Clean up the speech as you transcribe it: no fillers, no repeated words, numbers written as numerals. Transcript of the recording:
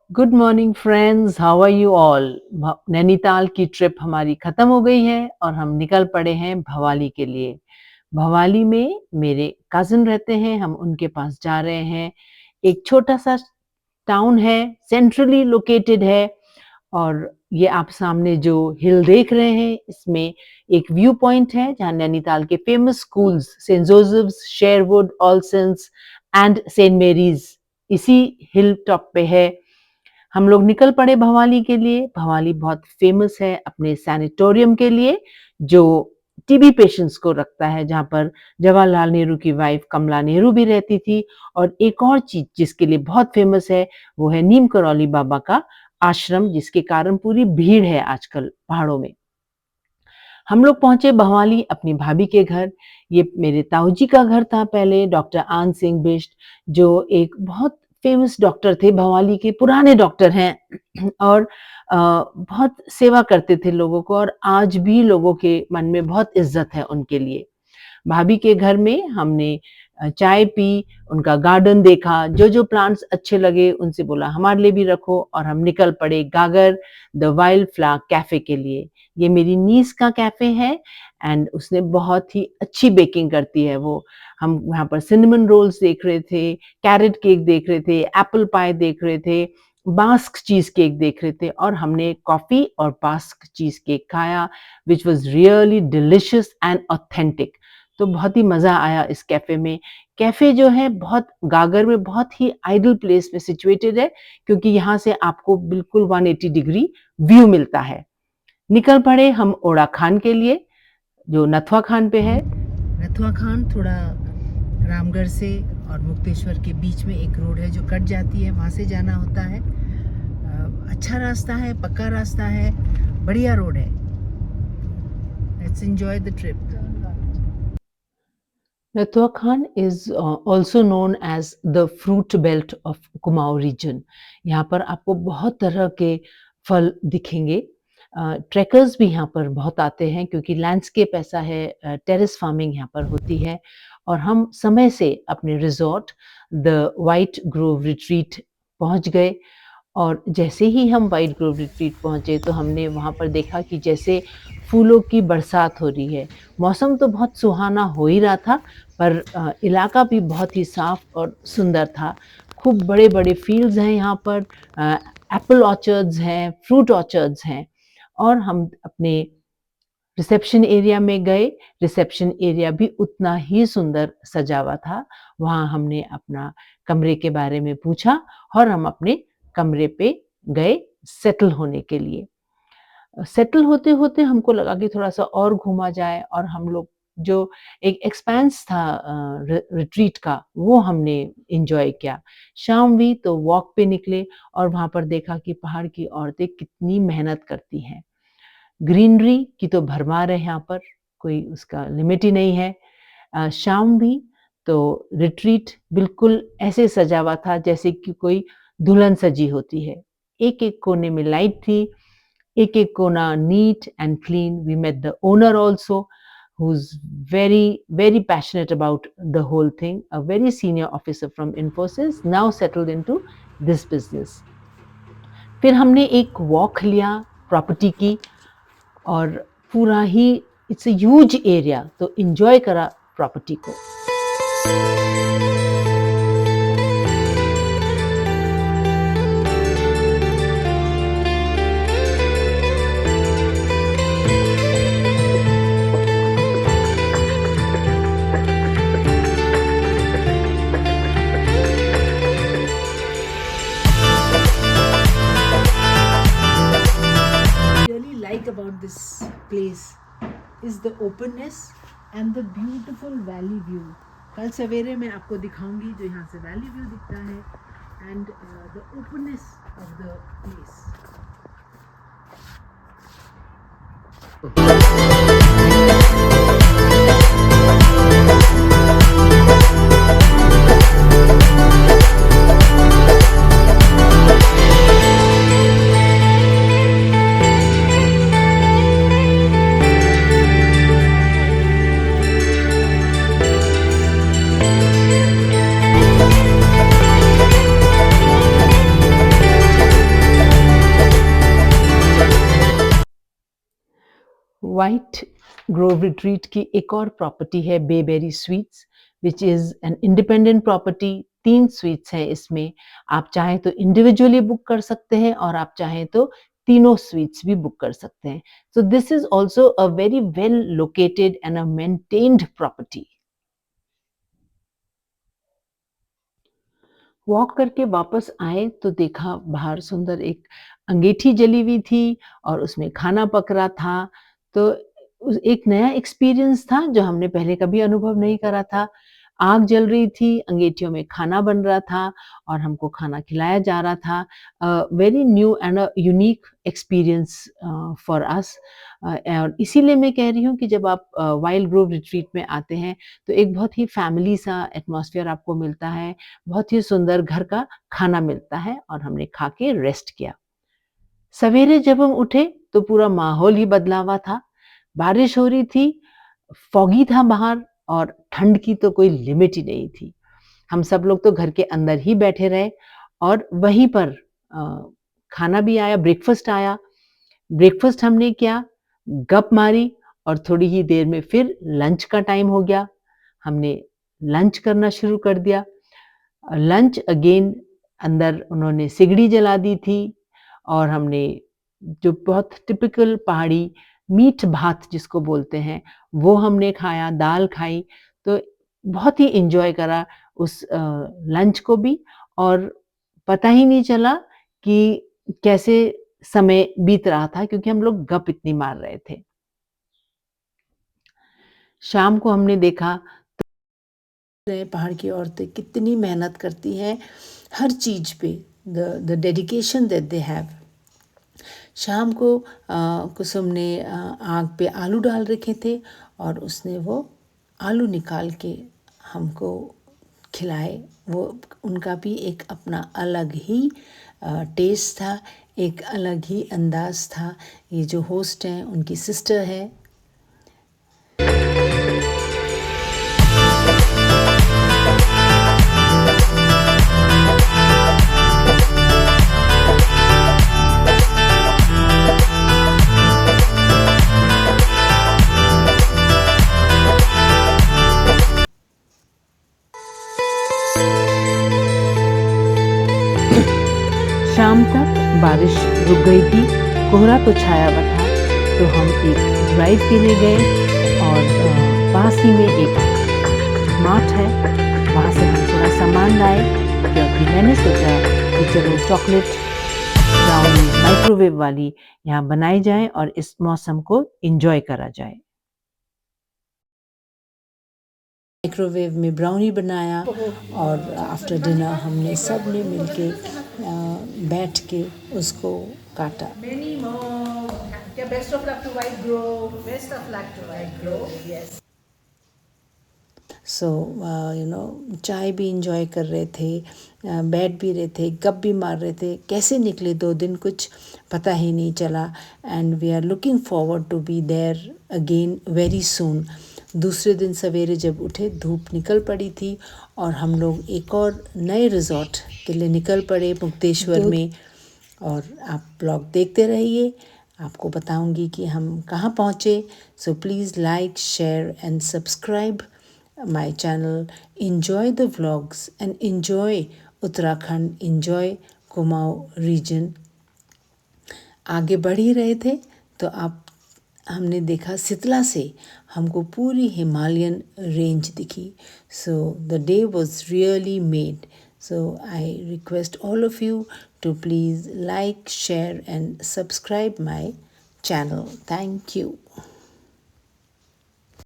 Good morning friends, how are you all. Nainital की trip हमारी खत्म हो गई है और हम निकल पड़े हैं भवाली के लिए। भवाली में मेरे कजिन रहते हैं, हम उनके पास जा रहे हैं। एक छोटा सा टाउन है, सेंट्रली लोकेटेड है। और ये आप सामने जो हिल देख रहे हैं, इसमें एक व्यू पॉइंट है जहाँ नैनीताल के famous schools Saint Joseph's, Sherwood, all saints and Saint Mary's इसी हिल टॉप पे है। हम लोग निकल पड़े भवाली के लिए। भवाली बहुत फेमस है अपने सैनिटोरियम के लिए, जो टीबी पेशेंट्स को रखता है, जहाँ पर जवाहरलाल नेहरू की वाइफ कमला नेहरू भी रहती थी। और एक और चीज जिसके लिए बहुत फेमस है, वो है नीम करौली बाबा का आश्रम, जिसके कारण पूरी भीड़ है आजकल पहाड़ों में। हम लोग पहुंचे भवाली अपनी भाभी के घर। ये मेरे ताऊ जी का घर था पहले, डॉक्टर आन सिंह बिष्ट, जो एक बहुत फेमस डॉक्टर थे, भवाली के पुराने डॉक्टर हैं और बहुत सेवा करते थे लोगों को, और आज भी लोगों के मन में बहुत इज्जत है उनके लिए। भाभी के घर में हमने चाय पी, उनका गार्डन देखा, जो प्लांट्स अच्छे लगे उनसे बोला हमारे लिए भी रखो, और हम निकल पड़े गागर द वाइल्ड फ्लावर कैफे के लिए। ये मेरी नीस का कैफे है एंड उसने बहुत ही अच्छी बेकिंग करती है वो। हम वहाँ पर सिनेमन रोल्स देख रहे थे, कैरेट केक देख रहे थे, एप्पल पाई देख रहे थे, बास्क चीज केक देख रहे थे, और हमने कॉफी और बास्क चीज केक खाया, which was really delicious and authentic. तो बहुत ही मजा आया इस कैफे में। कैफे जो है बहुत गागर में बहुत ही आइडल प्लेस में सिचुएटेड है, क्योंकि यहाँ से आपको बिल्कुल 180 डिग्री व्यू मिलता है। निकल पड़े हम ओड़ा खान के लिए, जो नथुआ खान पे है। नथुआ खान थोड़ा रामगढ़ से और मुक्तेश्वर के बीच में एक रोड है जो कट जाती है, वहाँ से जाना होता है। अच्छा रास्ता है, पक्का रास्ता है, बढ़िया रोड है। Let's enjoy the trip. Nathua Khan is also known as the fruit belt of Kumaon region. यहाँ पर आपको बहुत तरह के फल दिखेंगे। ट्रैकर्स भी यहाँ पर बहुत आते हैं, क्योंकि लैंडस्केप ऐसा है, टेरेस फार्मिंग यहाँ पर होती है। और हम समय से अपने resort the white Grove retreat पहुँच गए। और जैसे ही हम वाइट ग्रोव रिट्रीट पहुँचे तो हमने वहाँ पर देखा कि जैसे फूलों की बरसात हो रही है। मौसम तो बहुत सुहाना हो ही रहा था, पर इलाका भी बहुत ही साफ और सुंदर था। खूब बड़े बड़े फील्ड्स हैं यहाँ पर, एप्पल ऑर्चर्ड्स हैं, फ्रूट ऑर्चर्ड्स हैं। और हम अपने रिसेप्शन एरिया में गए। रिसेप्शन एरिया भी उतना ही सुंदर सजा हुआ था। वहाँ हमने अपना कमरे के बारे में पूछा और हम अपने कमरे पे गए सेटल होने के लिए। सेटल होते होते हमको लगा कि थोड़ा सा और घूमा जाए, और हम लोग जो एक एक्सपेंस था रिट्रीट का, वो हमने एंजॉय किया। शाम हुई तो वॉक पे निकले और वहाँ पर देखा कि पहाड़ की औरतें कितनी मेहनत करती हैं। ग्रीनरी की तो भरमार है यहाँ पर, कोई उसका लिमिट ही नहीं है। शाम भी तो रिट्रीट बिल्कुल ऐसे सजा हुआ था जैसे कि कोई दुल्हन सजी होती है। एक एक कोने में लाइट थी, एक एक कोना neat and clean. We met the owner also, who's very passionate about the whole thing, a very senior officer from Infosys, now settled into this business. फिर हमने एक वॉक लिया प्रॉपर्टी की, और पूरा ही इट्स अ ह्यूज एरिया, तो enjoy करा property को। About this place is the openness and the beautiful valley view. कल सवेरे मैं आपको दिखाऊंगी जो यहाँ से वैली व्यू दिखता है, and the openness of the place. White Grove retreat की एक और प्रॉपर्टी है bayberry sweets, which is an independent property. 3 sweets हैं इसमें। आप चाहें तो इंडिविजुअली बुक कर सकते हैं और आप चाहें तो तीनों स्वीट्स भी बुक कर सकते हैं। So this is also a very well located and a maintained property. Walk करके वापस आए तो देखा बाहर सुंदर एक अंगीठी जली हुई थी और उसमें खाना पक रहा था। तो एक नया एक्सपीरियंस था जो हमने पहले कभी अनुभव नहीं करा था। आग जल रही थी, अंगीठियों में खाना बन रहा था और हमको खाना खिलाया जा रहा था। Very new and unique experience for us. और इसीलिए मैं कह रही हूँ कि जब आप वाइल्ड ग्रोव रिट्रीट में आते हैं तो एक बहुत ही फैमिली सा एटमॉस्फेयर आपको मिलता है, बहुत ही सुंदर घर का खाना मिलता है और हमने खा के रेस्ट किया। सवेरे जब हम उठे तो पूरा माहौल ही बदला हुआ था। बारिश हो रही थी, फॉगी था बाहर और ठंड की तो कोई लिमिट ही नहीं थी। हम सब लोग तो घर के अंदर ही बैठे रहे और वहीं पर खाना भी आया, ब्रेकफ़ास्ट आया। ब्रेकफ़ास्ट हमने किया, गप मारी और थोड़ी ही देर में फिर लंच का टाइम हो गया। हमने लंच करना शुरू कर दिया। लंच अगेन अंदर उन्होंने सिगड़ी जला दी थी और हमने जो बहुत टिपिकल पहाड़ी मीठ भात जिसको बोलते हैं, वो हमने खाया, दाल खाई। तो बहुत ही एन्जॉय करा उस लंच को भी और पता ही नहीं चला कि कैसे समय बीत रहा था क्योंकि हम लोग गप इतनी मार रहे थे। शाम को हमने देखा पहाड़ की औरतें कितनी मेहनत करती हैं हर चीज़ पे, the dedication that they have. शाम को कुसुम ने आग पे आलू डाल रखे थे और उसने वो आलू निकाल के हमको खिलाए। वो उनका भी एक अपना अलग ही टेस्ट था, एक अलग ही अंदाज़ था। ये जो होस्ट हैं उनकी सिस्टर है। शाम तक बारिश रुक गई थी, कोहरा तो छाया हुआ था, तो हम एक ड्राइव के लिए गए और पास ही में एक मार्ट है, वहाँ से हम थोड़ा सामान लाए क्योंकि मैंने सोचा कि चलो चॉकलेट ब्राउनी माइक्रोवेव वाली यहाँ बनाई जाए और इस मौसम को एंजॉय करा जाए। माइक्रोवेव में ब्राउनी बनाया और आफ्टर डिनर हमने सब ने मिलके बैठ के उसको काटा। Best of luck to White Grove, best of luck to White Grove, yes. So you know चाय भी इंजॉय कर रहे थे, बैठ भी रहे थे, गप भी मार रहे थे। कैसे निकले 2 दिन कुछ पता ही नहीं चला and we are looking forward to be there again very soon. दूसरे दिन सवेरे जब उठे धूप निकल पड़ी थी और हम लोग एक और नए रिज़ॉर्ट के लिए निकल पड़े मुक्तेश्वर में। और आप ब्लॉग देखते रहिए, आपको बताऊंगी कि हम कहाँ पहुँचे। So please like, share and subscribe my channel. Enjoy the vlogs and enjoy Uttarakhand, enjoy Kumaon region। आगे बढ़ ही रहे थे तो आप हमने देखा सितला से हमको पूरी हिमालयन रेंज दिखी। So the day was really made. So I request all of you to please like, share and subscribe my channel. Thank you.